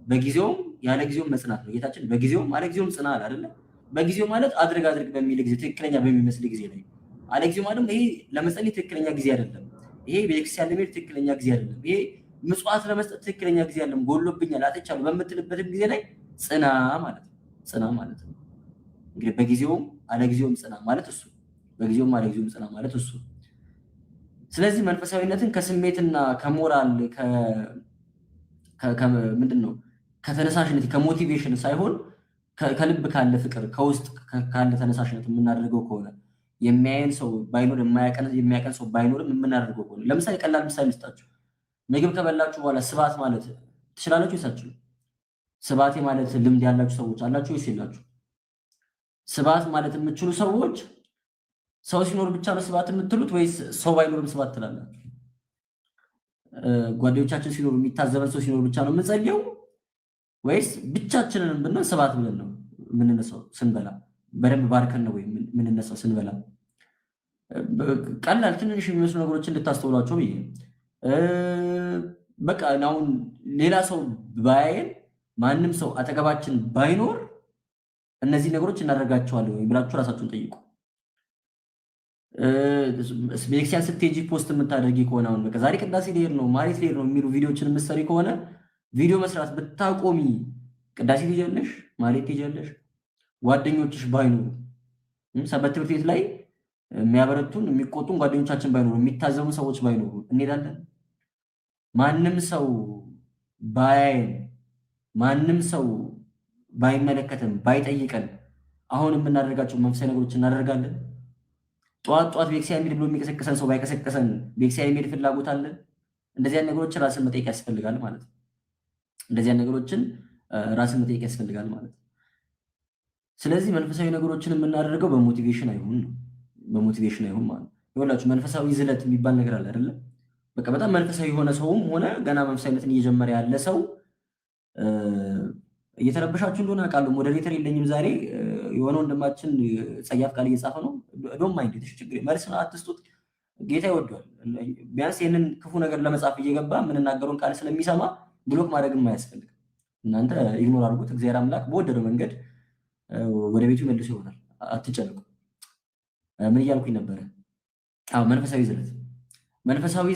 በጊዜውም ያለ ጊዜውም መጽናት ነው። ጌታችን በጊዜውም አለ ጊዜውም ጽና አለ አይደለ? በጊዜው ማለት አድርግ በሚል ጊዜ ትክክለኛ በሚመስል ጊዜ ላይ፣ አለ ጊዜው ማለት ይሄ ለመጸለይ ትክክለኛ ጊዜ አይደለም፣ ይሄ ቤተክርስቲያን ለመሄድ ትክክለኛ ጊዜ አይደለም፣ ይሄ ምጽዋት ለመስጠት ትክክለኛ ጊዜ አይደለም፣ ጎሎብኛል አጥቻለሁ በምትልበትም ጊዜ ላይ ጽና ማለት ነው። ጽና ማለት ነው እንግዲህ በጊዜውም አለ ጊዜውም ጽና ማለት እሱ፣ በጊዜውም አለ ጊዜውም ጽና ማለት እሱ። ስለዚህ መንፈሳዊነትን ከስሜትና ከሞራል ምንድነው ከተነሳሽነት ከሞቲቬሽን ሳይሆን ከልብ ካለ ፍቅር ከውስጥ ካለ ተነሳሽነት የምናደርገው ከሆነ የሚያየን ሰው ባይኖር የሚያቀን ሰው ባይኖርም የምናደርገው ከሆነ ለምሳሌ ቀላል ምሳሌ ልስጣችሁ። ምግብ ከበላችሁ በኋላ ስባት ማለት ትችላላችሁ ወይስ ስባቴ ማለት ልምድ ያላችሁ ሰዎች አላችሁ ወይስ የላችሁ? ስባት ማለት የምትችሉ ሰዎች ሰው ሲኖር ብቻ ነው ስባት የምትሉት ወይስ ሰው ባይኖርም ስባት ትላላችሁ? ጓደኞቻችን ሲኖሩ የሚታዘበን ሰው ሲኖር ብቻ ነው የምንጸልየው ወይስ ብቻችንን ብንሆን ስባት ብለን ነው የምንነሳው? ስንበላ በደንብ ባርከን ነው ወይ የምንነሳው ስንበላ? ቀላል ትንንሽ የሚመስሉ ነገሮችን እንድታስተውሏቸው ብዬ በቃ አሁን ሌላ ሰው ባያየን ማንም ሰው አጠገባችን ባይኖር እነዚህ ነገሮች እናደርጋቸዋለን ወይ ብላችሁ ራሳችሁን ጠይቁ። ቤተክርስቲያን ስትሄጂ ፖስት የምታደርጊ ከሆነ አሁን በቃ ዛሬ ቅዳሴ ልሄድ ነው ማሬት ልሄድ ነው የሚሉ ቪዲዮዎችን የምትሰሪ ከሆነ ቪዲዮ መስራት ብታቆሚ ቅዳሴ ትሄጃለሽ፣ ማሬት ትሄጃለሽ። ጓደኞችሽ ባይኖሩ ሰንበት ትምህርት ቤት ላይ የሚያበረቱን የሚቆጡን ጓደኞቻችን ባይኖሩ የሚታዘቡን ሰዎች ባይኖሩ እንሄዳለን። ማንም ሰው ባያየን ማንም ሰው ባይመለከተን ባይጠይቀን አሁን የምናደርጋቸው መንፈሳዊ ነገሮች እናደርጋለን። ጠዋት ቤተክርስቲያን ሄድ ብሎ የሚቀሰቅሰን ሰው ባይቀሰቅሰን ቤተክርስቲያን ሄድ ፍላጎት አለን። እንደዚህ አይነት ነገሮችን ራስን መጠየቅ ያስፈልጋል ማለት ነው። እንደዚህ አይነት ነገሮችን ራስን መጠየቅ ያስፈልጋል ማለት ነው። ስለዚህ መንፈሳዊ ነገሮችን የምናደርገው በሞቲቬሽን አይሁን ነው። በሞቲቬሽን አይሁን ማለት ነው። ይኸውላችሁ መንፈሳዊ ዝለት የሚባል ነገር አለ አይደለ? በቃ በጣም መንፈሳዊ የሆነ ሰውም ሆነ ገና መንፈሳዊነትን እየጀመረ ያለ ሰው እየተረበሻችሁ እንደሆነ አውቃለሁ። ሞዴሬተር የለኝም ዛሬ። የሆነ ወንድማችን ጸያፍ ቃል እየጻፈ ነው። ዶም ማይንድ ችግር መልስ ነው፣ አትስጡት። ጌታ ይወደዋል። ቢያንስ ይህንን ክፉ ነገር ለመጻፍ እየገባ የምንናገረውን ቃል ስለሚሰማ ብሎክ ማድረግም አያስፈልግም። እናንተ ኢግኖር አድርጉት። እግዚአብሔር አምላክ በወደደው መንገድ ወደ ቤቱ መልሶ ይሆናል። አትጨነቁ። ምን እያልኩኝ ነበረ? አዎ መንፈሳዊ ዝለት። መንፈሳዊ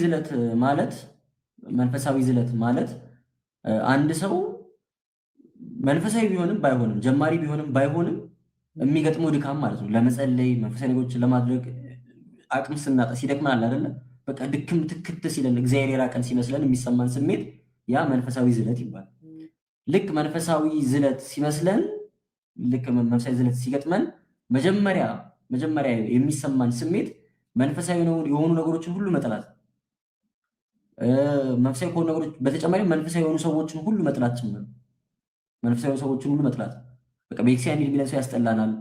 ዝለት ማለት አንድ ሰው መንፈሳዊ ቢሆንም ባይሆንም ጀማሪ ቢሆንም ባይሆንም የሚገጥመው ድካም ማለት ነው። ለመጸለይ መንፈሳዊ ነገሮችን ለማድረግ አቅም ስናጣ ሲደክመናል አይደለ? በቃ ድክም ትክት ሲለን እግዚአብሔር የራቀን ሲመስለን የሚሰማን ስሜት ያ መንፈሳዊ ዝለት ይባላል። ልክ መንፈሳዊ ዝለት ሲመስለን መንፈሳዊ ዝለት ሲገጥመን መጀመሪያ የሚሰማን ስሜት መንፈሳዊ የሆኑ ነገሮችን ሁሉ መጥላት፣ መንፈሳዊ ከሆኑ ነገሮች በተጨማሪ መንፈሳዊ የሆኑ ሰዎችን ሁሉ መጥላት ጭምር። መንፈሳዊ ሰዎችን ሁሉ መጥላት። በቃ ቤተክርስቲያን የሚለን ሰው ያስጠላናል።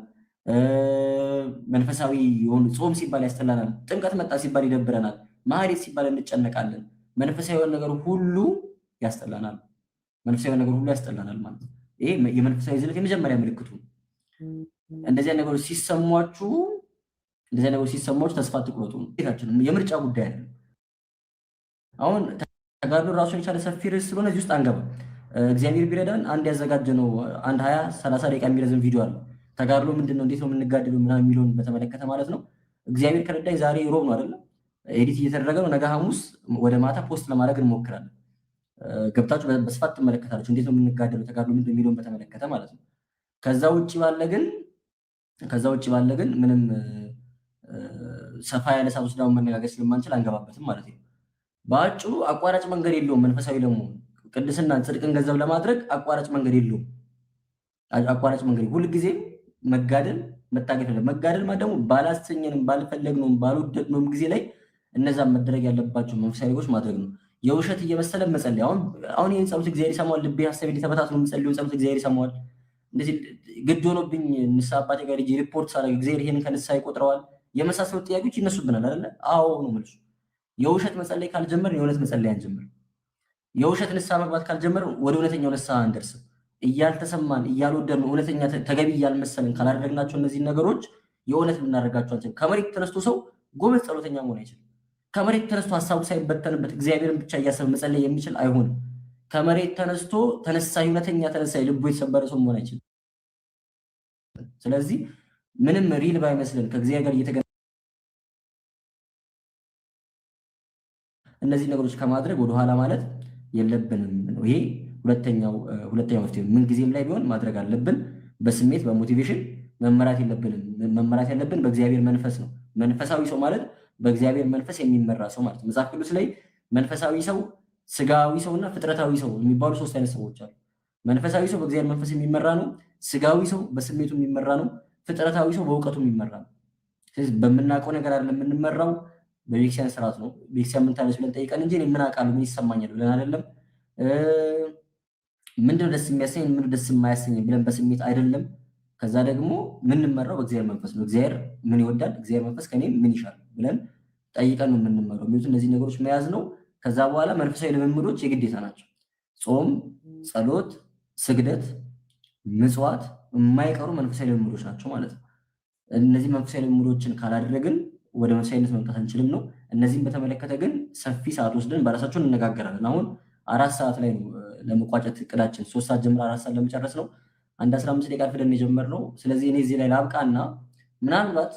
መንፈሳዊ የሆኑ ጾም ሲባል ያስጠላናል። ጥምቀት መጣ ሲባል ይደብረናል። ማህሌት ሲባል እንጨነቃለን። መንፈሳዊ የሆነ ነገር ሁሉ ያስጠላናል። ማለት ነው። ይሄ የመንፈሳዊ ዝለት የመጀመሪያ ምልክቱ። እንደዚህ ነገሮች ሲሰሟችሁ ተስፋ አትቁረጡ። የምርጫ ጉዳይ አይደለም። አሁን ተጋድሎ ራሱን የቻለ ሰፊ ርዕስ ስለሆነ እዚህ ውስጥ አንገባ። እግዚአብሔር ቢረዳን አንድ ያዘጋጀነው አንድ 20-30 ደቂቃ የሚረዝም ቪዲዮ አለ። ተጋድሎ ምንድነው፣ እንዴት ነው የምንጋደለው ምናምን የሚለውን በተመለከተ ማለት ነው። እግዚአብሔር ከረዳኝ ዛሬ ሮብ ነው አይደለ? ኤዲት እየተደረገ ነው። ነገ ሐሙስ ወደ ማታ ፖስት ለማድረግ እንሞክራለን። ገብታችሁ በስፋት ትመለከታላችሁ። እንዴት ነው የምንጋደለው ተጋድሎ ምንድነው የሚለውን በተመለከተ ማለት ነው። ከዛ ውጭ ባለ ግን ምንም ሰፋ ያለ ሰዓት ውስጥ ደግሞ መነጋገር ስለማንችል አንገባበትም ማለት ነው። በአጭሩ አቋራጭ መንገድ የለውም። መንፈሳዊ ለመሆን ቅድስናን፣ ጽድቅን ገንዘብ ለማድረግ አቋራጭ መንገድ የለውም። አቋራጭ መንገድ ሁልጊዜም መጋደል፣ መታገል ነው። መጋደል ማለት ደግሞ ባላሰኘንም፣ ባልፈለግነውም፣ ባልወደድነውም ጊዜ ላይ እነዛን መደረግ ያለባቸው መንፈሳዊ ነገሮች ማድረግ ነው። የውሸት እየመሰለ መጸለይ። አሁን ይህን ጸሎት እግዚአብሔር ይሰማዋል። ልቤ ሀሳቤ ተበታትኖ የምጸልየውን ጸሎት እግዚአብሔር ይሰማዋል። እንደዚህ ግድ ሆኖብኝ ንስሐ አባቴ ጋር ሄጄ ሪፖርት ሳደርግ እግዚአብሔር ይሄን ከንስሐ ይቆጥረዋል። የመሳሰሉት ጥያቄዎች ይነሱብናል አይደለ? አዎ ነው መልሱ። የውሸት መጸለይ ካልጀመርን የእውነት መጸለይ አንጀምር። የውሸት ንስሐ መግባት ካልጀመርን ወደ እውነተኛው ንስሐ አንደርስም። እያልተሰማን እያልወደድን እውነተኛ ተገቢ እያልመሰልን ካላደረግናቸው እነዚህን ነገሮች የእውነት ልናደርጋቸው አንችልም። ከመሬት ተነስቶ ሰው ጎበዝ ጸሎተኛ መሆን አይችልም። ከመሬት ተነስቶ ሀሳቡ ሳይበተንበት እግዚአብሔርን ብቻ እያሰበ መጸለይ የሚችል አይሆንም። ከመሬት ተነስቶ ተነሳይ እውነተኛ ተነሳይ ልቡ የተሰበረ ሰው መሆን አይችልም። ስለዚህ ምንም ሪል ባይመስልን ከእግዚአብሔር ጋር እየተገ እነዚህ ነገሮች ከማድረግ ወደኋላ ማለት የለብንም ነው። ይሄ ሁለተኛው መፍትሄ ምን ጊዜም ላይ ቢሆን ማድረግ አለብን። በስሜት በሞቲቬሽን መመራት የለብንም። መመራት ያለብን በእግዚአብሔር መንፈስ ነው። መንፈሳዊ ሰው ማለት በእግዚአብሔር መንፈስ የሚመራ ሰው ማለት ነው። መጽሐፍ ቅዱስ ላይ መንፈሳዊ ሰው፣ ስጋዊ ሰውና ፍጥረታዊ ሰው የሚባሉ ሶስት አይነት ሰዎች አሉ። መንፈሳዊ ሰው በእግዚአብሔር መንፈስ የሚመራ ነው። ስጋዊ ሰው በስሜቱ የሚመራ ነው። ፍጥረታዊ ሰው በእውቀቱ የሚመራ ነው። ስለዚህ በምናውቀው ነገር አይደለም የምንመራው፣ በቤተክርስቲያን ስርዓት ነው። ቤተክርስቲያን ምን ታነስ ብለን ጠይቀን እንጂ ምን አውቃለሁ ምን ይሰማኛል ብለን አይደለም። ምንድነው ደስ የሚያሰኝ ምንድነው ደስ የማያሰኝ ብለን በስሜት አይደለም። ከዛ ደግሞ የምንመራው በእግዚአብሔር መንፈስ ነው። እግዚአብሔር ምን ይወዳል፣ እግዚአብሔር መንፈስ ከኔ ምን ይሻል ብለን ጠይቀን ነው የምንመራው። የሚሉት እነዚህ ነገሮች መያዝ ነው። ከዛ በኋላ መንፈሳዊ ልምምዶች የግዴታ ናቸው። ጾም፣ ጸሎት፣ ስግደት፣ ምጽዋት የማይቀሩ መንፈሳዊ ልምምዶች ናቸው ማለት ነው። እነዚህ መንፈሳዊ ልምምዶችን ካላደረግን ወደ መንፈሳዊነት መምጣት አንችልም ነው። እነዚህም በተመለከተ ግን ሰፊ ሰዓት ወስደን በራሳቸው እንነጋገራለን። አሁን 4 ሰዓት ላይ ነው ለመቋጨት እቅዳችን። 3 ሰዓት ጀምሮ 4 ሰዓት ለመጨረስ ነው። አንድ 15 ደቂቃ አርፍደን የጀመርነው። ስለዚህ እኔ እዚህ ላይ ላብቃና ምናልባት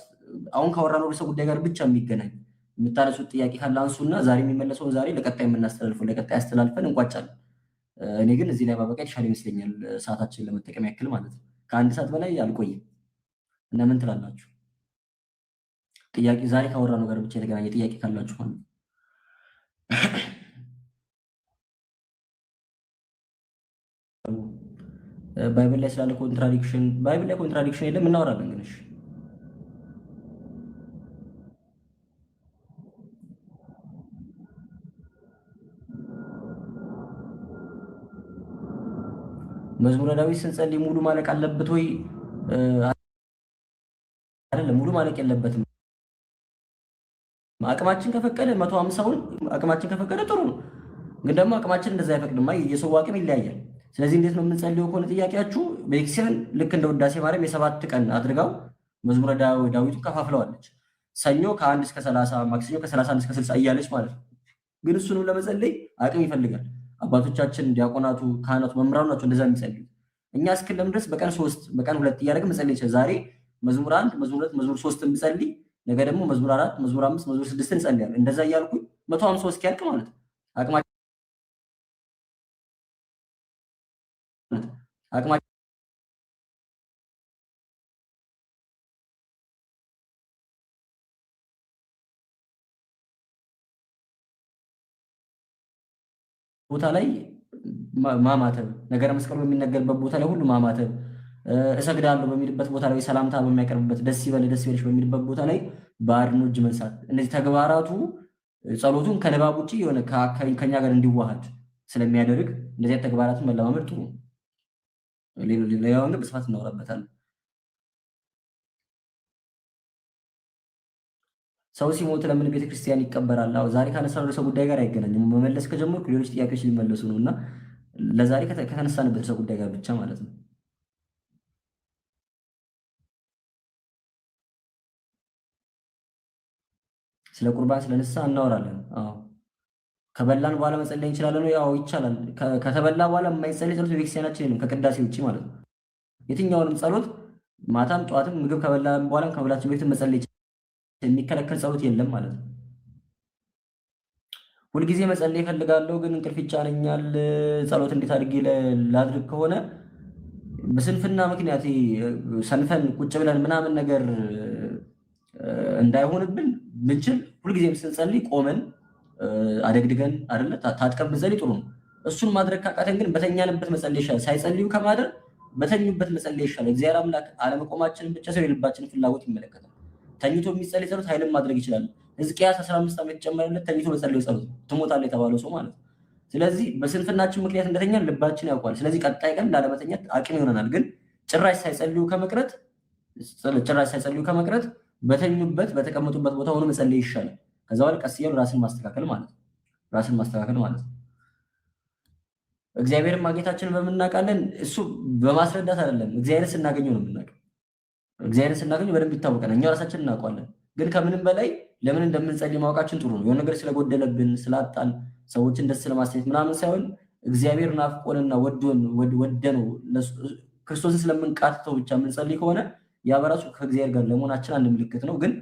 አሁን ካወራነው ርዕሰ ጉዳይ ጋር ብቻ የሚገናኝ የምታነሱት ጥያቄ ካለ አንሱና ዛሬ የሚመለሰውን ዛሬ ለቀጣይ የምናስተላልፈው ለቀጣይ አስተላልፈን እንቋጫለን። እኔ ግን እዚህ ላይ ማበቃ የተሻለ ይመስለኛል፣ ሰዓታችንን ለመጠቀም ያክል ማለት ነው። ከ1 ሰዓት በላይ አልቆይም እና ምን ትላላችሁ? ጥያቄ ዛሬ ካወራነው ጋር ብቻ የተገናኘ ጥያቄ ካላችሁ ማለት ነው። ባይብል ላይ ስላለ ኮንትራዲክሽን፣ ባይብል ላይ ኮንትራዲክሽን የለም እናወራለን። ግን እሺ መዝሙረ ዳዊት ስንጸልይ ሙሉ ማለቅ አለበት ወይ? አይደለም፣ ሙሉ ማለቅ የለበትም። አቅማችን ከፈቀደ 150ውን አቅማችን ከፈቀደ ጥሩ ነው። ግን ደግሞ አቅማችን እንደዛ አይፈቅድም። የሰው አቅም ይለያያል። ስለዚህ እንዴት ነው የምንጸልየው ከሆነ ጥያቄያችሁ፣ ቤተክርስቲያን ልክ እንደ ውዳሴ ማርያም የ7 ቀን አድርጋው መዝሙረ ዳዊቱን ከፋፍለዋለች። ሰኞ ከ1 እስከ 30፣ ማክሰኞ ከ31 እስከ 60 እያለች ማለት ነው። ግን እሱንም ለመጸለይ አቅም ይፈልጋል። አባቶቻችን ዲያቆናቱ፣ ካህናቱ፣ መምህራኑ ናቸው እንደዛ የሚጸልዩ። እኛ እስክንለም ድረስ በቀን 3 በቀን 2 እያደረግን መጸለይ ይችላል። ዛሬ መዝሙር 1 መዝሙር 2 መዝሙር 3 ብጸልይ ነገ ደግሞ መዝሙር 4 መዝሙር 5 መዝሙር 6 እንጸልያለን። እንደዛ እያልኩኝ 150 እስኪያልቅ ማለት ነው አቅማችን ቦታ ላይ ማማተብ፣ ነገረ መስቀሉ በሚነገርበት ቦታ ላይ ሁሉ ማማተብ፣ እሰግዳለሁ በሚልበት ቦታ ላይ ሰላምታ በሚያቀርብበት ደስ ይበልሽ በሚልበት ቦታ ላይ በአድኖ እጅ መንሳት፣ እነዚህ ተግባራቱ ጸሎቱን ከንባብ ውጭ የሆነ ከኛ ጋር እንዲዋሃድ ስለሚያደርግ እንደዚህ ተግባራትን መለማመድ ጥሩ ነው። ሌላውን ግን በስፋት እናወራበታለን። ሰው ሲሞት ለምን ቤተክርስቲያን ይቀበራል? ዛሬ ካነሳነው ርዕሰ ጉዳይ ጋር አይገናኝም። መመለስ ከጀመርኩ ሌሎች ጥያቄዎች ሊመለሱ ነው እና ለዛሬ ከተነሳንበት ርዕሰ ጉዳይ ጋር ብቻ ማለት ነው። ስለ ቁርባን ስለ ንስሐ እናወራለን። አዎ ከበላን በኋላ መጸለይ እንችላለን ወይ? አዎ ይቻላል። ከተበላ በኋላ የማይጸለይ ጸሎት በቤተክርስቲያናችን የለም፣ ከቅዳሴ ውጭ ማለት ነው። የትኛውንም ጸሎት ማታም ጠዋትም ምግብ ከበላን በኋላ ከመብላችን በፊት መጸለይ የሚከለከል ጸሎት የለም ማለት ነው። ሁልጊዜ መጸለይ እፈልጋለሁ ግን እንቅልፍ ይጫነኛል፣ ጸሎት እንዴት አድርጌ ላድርግ ከሆነ በስንፍና ምክንያት ሰንፈን ቁጭ ብለን ምናምን ነገር እንዳይሆንብን ምንችል ሁልጊዜም ስንጸልይ ቆመን አደግድገን አይደለ ታጥቀን ብንጸልይ ጥሩ ነው። እሱን ማድረግ ካቃተን ግን በተኛንበት መጸለይ ይሻላል። ሳይጸልዩ ከማደር በተኙበት መጸለይ ይሻላል። እግዚአብሔር አምላክ አለመቆማችንን ብቻ ሳይሆን የልባችንን ፍላጎት ይመለከታል። ተኝቶ የሚጸልይ ጸሎት ኃይልን ማድረግ ይችላል። ሕዝቅያስ 15 ዓመት ጨመረለት ተኝቶ በጸለየው ጸሎት ትሞታለህ የተባለው ሰው ማለት ነው። ስለዚህ በስንፍናችን ምክንያት እንደተኛን ልባችን ያውቋል። ስለዚህ ቀጣይ ቀን ላለመተኛት አቅም ይሆነናል። ግን ጭራሽ ሳይጸልዩ ከመቅረት በተኙበት በተቀመጡበት ቦታ ሆኖ መጸለይ ይሻላል። ከዛ በኋላ ቀስ እያሉ ራስን ማስተካከል ማለት ነው። እግዚአብሔርን ማግኘታችንን በምናውቃለን። እሱ በማስረዳት አይደለም፣ እግዚአብሔርን ስናገኘው ነው የምናውቀው። እግዚአብሔርን ስናገኘው በደንብ ይታወቀናል። እኛ ራሳችን እናውቀዋለን። ግን ከምንም በላይ ለምን እንደምንጸልይ ማወቃችን ጥሩ ነው። የሆነ ነገር ስለጎደለብን ስላጣን ሰዎችን ደስ ለማሰኘት ምናምን ሳይሆን እግዚአብሔር ናፍቆንና ወደነው ክርስቶስን ስለምንቃትተው ብቻ የምንጸልይ ከሆነ ያ በራሱ ከእግዚአብሔር ጋር ለመሆናችን አንድ ምልክት ነው። ግን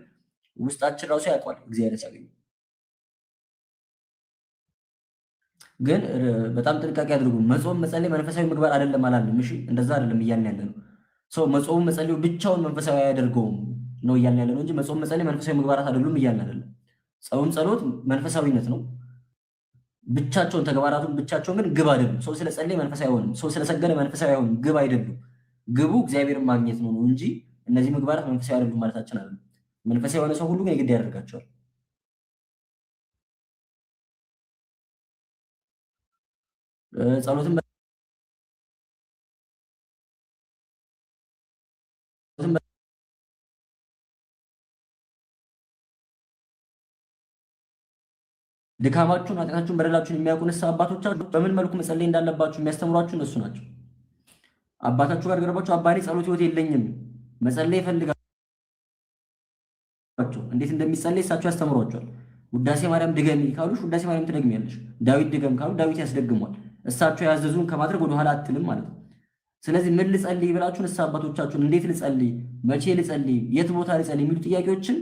ውስጣችን ራሱ ያውቋል እግዚአብሔርን ሲያገኙ። ግን በጣም ጥንቃቄ አድርጉ። መጾም መጸለይ መንፈሳዊ ምግባር አይደለም አላለም። እሺ እንደዛ አይደለም እያልን ያለ ነው። ሰው መጾም መጸለዩ ብቻውን መንፈሳዊ አያደርገውም ነው እያልን ያለ ነው እንጂ መጾም መጸለይ መንፈሳዊ ምግባራት አይደሉም እያልን አይደለም። ጾም ጸሎት መንፈሳዊነት ነው ብቻቸውን፣ ተግባራቱን ብቻቸውን ግን ግብ አይደሉም። ሰው ስለጸለይ መንፈሳዊ አይሆንም። ሰው ስለሰገደ መንፈሳዊ አይሆንም። ግብ አይደሉም። ግቡ እግዚአብሔርን ማግኘት ነው እንጂ እነዚህ ምግባራት መንፈሳዊ አይደሉም ማለታችን አይደለም። መንፈሳዊ የሆነ ሰው ሁሉ ግን የግድ ያደርጋቸዋል። ጸሎትን ድካማችሁን፣ ኃጢአታችሁን፣ በደላችሁን የሚያውቁ ንስሐ አባቶቻችሁ በምን መልኩ መጸለይ እንዳለባችሁ የሚያስተምሯችሁ እነሱ ናቸው። አባታችሁ ጋር ገርባችሁ አባኔ ጸሎት ህይወት የለኝም መጸለይ ይፈልጋችሁ እንዴት እንደሚጸለይ እሳቸው ያስተምሯቸዋል። ውዳሴ ማርያም ድገሚ ካሉሽ ውዳሴ ማርያም ትደግሚያለሽ። ዳዊት ድገም ካሉ ዳዊት ያስደግሟል። እሳቸው ያዘዙን ከማድረግ ወደኋላ አትልም ማለት ነው። ስለዚህ ምን ልጸልይ ብላችሁ ንስሐ አባቶቻችሁን እንዴት ልጸልይ፣ መቼ ልጸልይ፣ የት ቦታ ልጸልይ የሚሉ ጥያቄዎችን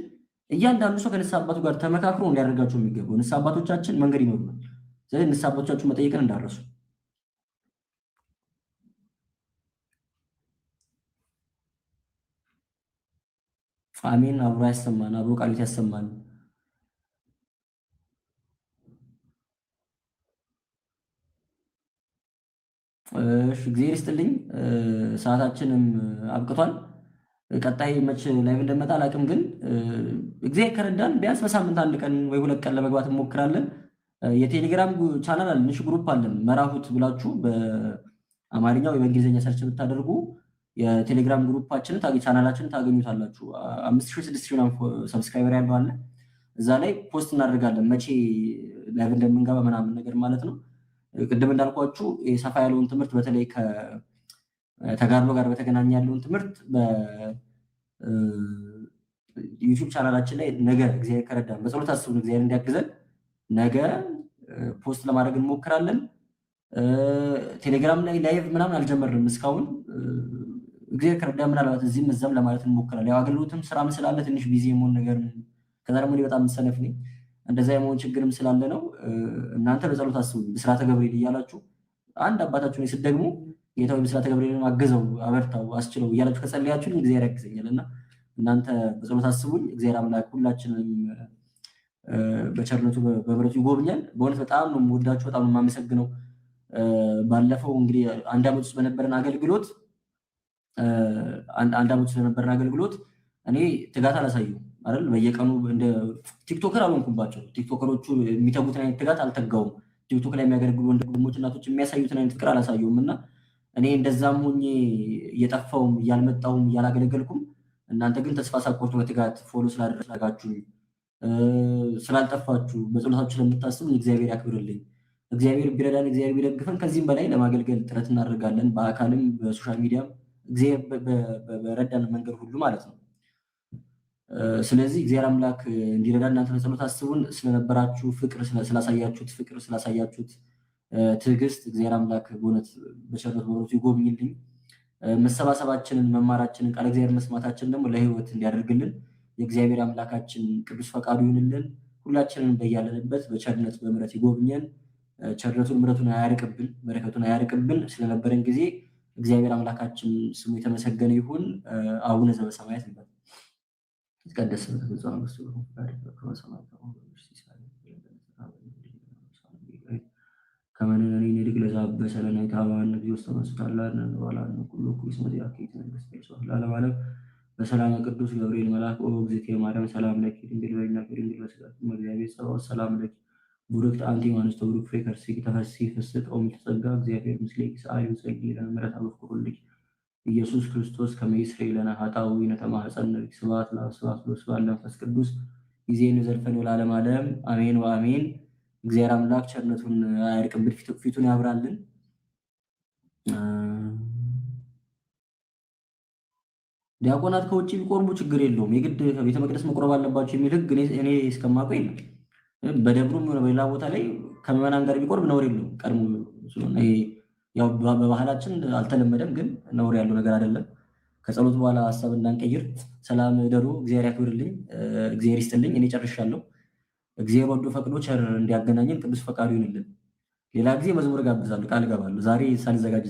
እያንዳንዱ ሰው ከንስሐ አባቱ ጋር ተመካክሮ ሊያደርጋቸው የሚገባው። ንስሐ አባቶቻችን መንገድ ይኖሩናል። ስለዚህ ንስሐ አባቶቻችሁን መጠየቅን እንዳረሱ። አሜን። አብሮ ያሰማን፣ አብሮ ቃሉት ያሰማን። እሺ እግዚአብሔር ይስጥልኝ። ሰዓታችንም አብቅቷል። ቀጣይ መቼ ላይቭ እንደመጣ አላውቅም፣ ግን እግዚአብሔር ከረዳን ቢያንስ በሳምንት አንድ ቀን ወይ ሁለት ቀን ለመግባት እንሞክራለን። የቴሌግራም ቻናል አለን፣ እሺ ግሩፕ አለን። መራሁት ብላችሁ በአማርኛ ወይ በእንግሊዝኛ ሰርች ብታደርጉ የቴሌግራም ግሩፓችንን ቻናላችንን ታገኙታላችሁ። 5000 6000 ሰብስክራይበር ያለው አለ። እዛ ላይ ፖስት እናደርጋለን መቼ ላይቭ እንደምንገባ ምናምን ነገር ማለት ነው። ቅድም እንዳልኳችሁ የሰፋ ያለውን ትምህርት በተለይ ከተጋድሎ ጋር በተገናኘ ያለውን ትምህርት በዩቲዩብ ቻናላችን ላይ ነገ እግዚአብሔር ከረዳን በጸሎት አስቡን እግዚአብሔር እንዲያግዘን ነገ ፖስት ለማድረግ እንሞክራለን። ቴሌግራም ላይ ላይቭ ምናምን አልጀመርንም እስካሁን። እግዚአብሔር ከረዳን ምናልባት እዚህም እዛም ለማለት እንሞክራለን። ያው አገልግሎትም ስራም ስላለ ትንሽ ቢዚ የመሆን ነገር፣ ከዛ ደግሞ በጣም ሰነፍ ነኝ እንደዛ የመሆን ችግርም ስላለ ነው። እናንተ በጸሎት አስቡኝ ብስራተ ገብርኤል እያላችሁ አንድ አባታችሁን ስትደግሙ ጌታዊ ብስራተ ገብርኤልን አገዘው፣ አበርታው፣ አስችለው እያላችሁ ከጸለያችሁልኝ እግዚአብሔር ያግዘኛል እና እናንተ በጸሎት አስቡኝ። እግዚአብሔር አምላክ ሁላችንም በቸርነቱ በምሕረቱ ይጎብኛል። በእውነት በጣም ነው የምወዳችሁ፣ በጣም ነው የማመሰግነው። ባለፈው እንግዲህ አንድ ዓመት ውስጥ በነበረን አገልግሎት እኔ ትጋት አላሳየሁም አይደል? በየቀኑ እንደ ቲክቶከር አልሆንኩባቸው። ቲክቶከሮቹ የሚተጉትን አይነት ትጋት አልተጋውም። ቲክቶክ ላይ የሚያገለግሉ ወንድሞች እናቶች የሚያሳዩትን አይነት ፍቅር አላሳየውም እና እኔ እንደዛም ሆኜ እየጠፋውም እያልመጣውም እያላገለገልኩም፣ እናንተ ግን ተስፋ ሳትቆርጡ በትጋት ፎሎ ስላደረጋችሁ ስላልጠፋችሁ በጸሎታችሁ ስለምታስቡ እግዚአብሔር ያክብርልኝ። እግዚአብሔር ቢረዳን እግዚአብሔር ቢደግፈን ከዚህም በላይ ለማገልገል ጥረት እናደርጋለን። በአካልም በሶሻል ሚዲያም እግዚአብሔር በረዳን መንገድ ሁሉ ማለት ነው። ስለዚህ እግዚአብሔር አምላክ እንዲረዳ እናንተ በጸሎት አስቡን። ስለነበራችሁ ፍቅር ስላሳያችሁት ትዕግስት እግዚአብሔር አምላክ በእውነት በቸርነቱ በእውነቱ ይጎብኝልኝ። መሰባሰባችንን፣ መማራችንን፣ ቃለ እግዚአብሔር መስማታችንን ደግሞ ለሕይወት እንዲያደርግልን የእግዚአብሔር አምላካችን ቅዱስ ፈቃዱ ይሁንልን። ሁላችንን በያለንበት በቸርነት በምሕረት ይጎብኘን። ቸርነቱን ምሕረቱን አያርቅብን፣ በረከቱን አያርቅብን። ስለነበረን ጊዜ እግዚአብሔር አምላካችን ስሙ የተመሰገነ ይሁን። አቡነ ዘበሰማያት ይባል። ይትቀደስ ስምከ ትምጻእ መንግሥትከ ወይኩን ፈቃድከ በከመ በሰማይ ከማሁ በምድር ሲሳየነ ከመ ንሕነኒ ንኅድግ ለዘአበሰ ለነ ኢታብአነ እግዚኦ ውስተ መንሱት አላነ ወባልሐነ ኩሉ እኩይ እስመ ዚአከ ይእቲ መንግሥተ ወስብሐት ለዓለመ ዓለም። በሰላመ ቅዱስ ገብርኤል መልአክ ኦ እግዝእትየ ማርያም ሰላም ለኪ ድንግል በኅሊናኪ ድንግል በሥጋኪ እም እግዚአብሔር ጸባኦት ሰላም ለኪ ቡርክት አንቲ እምአንስቶ ብሩክ ፍሬ ከርሥኪ ተፈሥሒ ፍስሕት ኦ ምልዕተ ጸጋ እግዚአብሔር ምስሌኪ ሰአሊ ወጸልዪ ለነ ምሕረተ በፍቁር ኢየሱስ ክርስቶስ ከመ ይስረይ ለነ ኃጣውኢነ ተማኅፀነ ብኪ። ስብሐት ለአብ ስብሐት ለወልድ ስብሐት ለመንፈስ ቅዱስ ይእዜኒ ወዘልፈኒ ወለዓለመ ዓለም አሜን ወአሜን። እግዚአብሔር አምላክ ቸርነቱን አያርቅብን፣ ፊቱን ያብራልን። ዲያቆናት ከውጭ ቢቆርቡ ችግር የለውም፣ የግድ ቤተ መቅደስ መቁረብ አለባቸው የሚል ሕግ እኔ እስከማውቀው የለም። በደብሩም ሆነ በሌላ ቦታ ላይ ከምዕመናን ጋር ቢቆርብ ነውር የለውም። ቀድሞ ስለሆነ ያው በባህላችን አልተለመደም፣ ግን ነውር ያለው ነገር አይደለም። ከጸሎት በኋላ ሀሳብ እንዳንቀይር። ሰላም ደሩ። እግዚአብሔር ያክብርልኝ፣ እግዚአብሔር ይስጥልኝ። እኔ ጨርሻለሁ። እግዚአብሔር ወዶ ፈቅዶ ቸር እንዲያገናኘን ቅዱስ ፈቃዱ ይሁንልን። ሌላ ጊዜ መዝሙር ጋብዛለሁ፣ ቃል እገባለሁ። ዛሬ ሳልዘጋጅ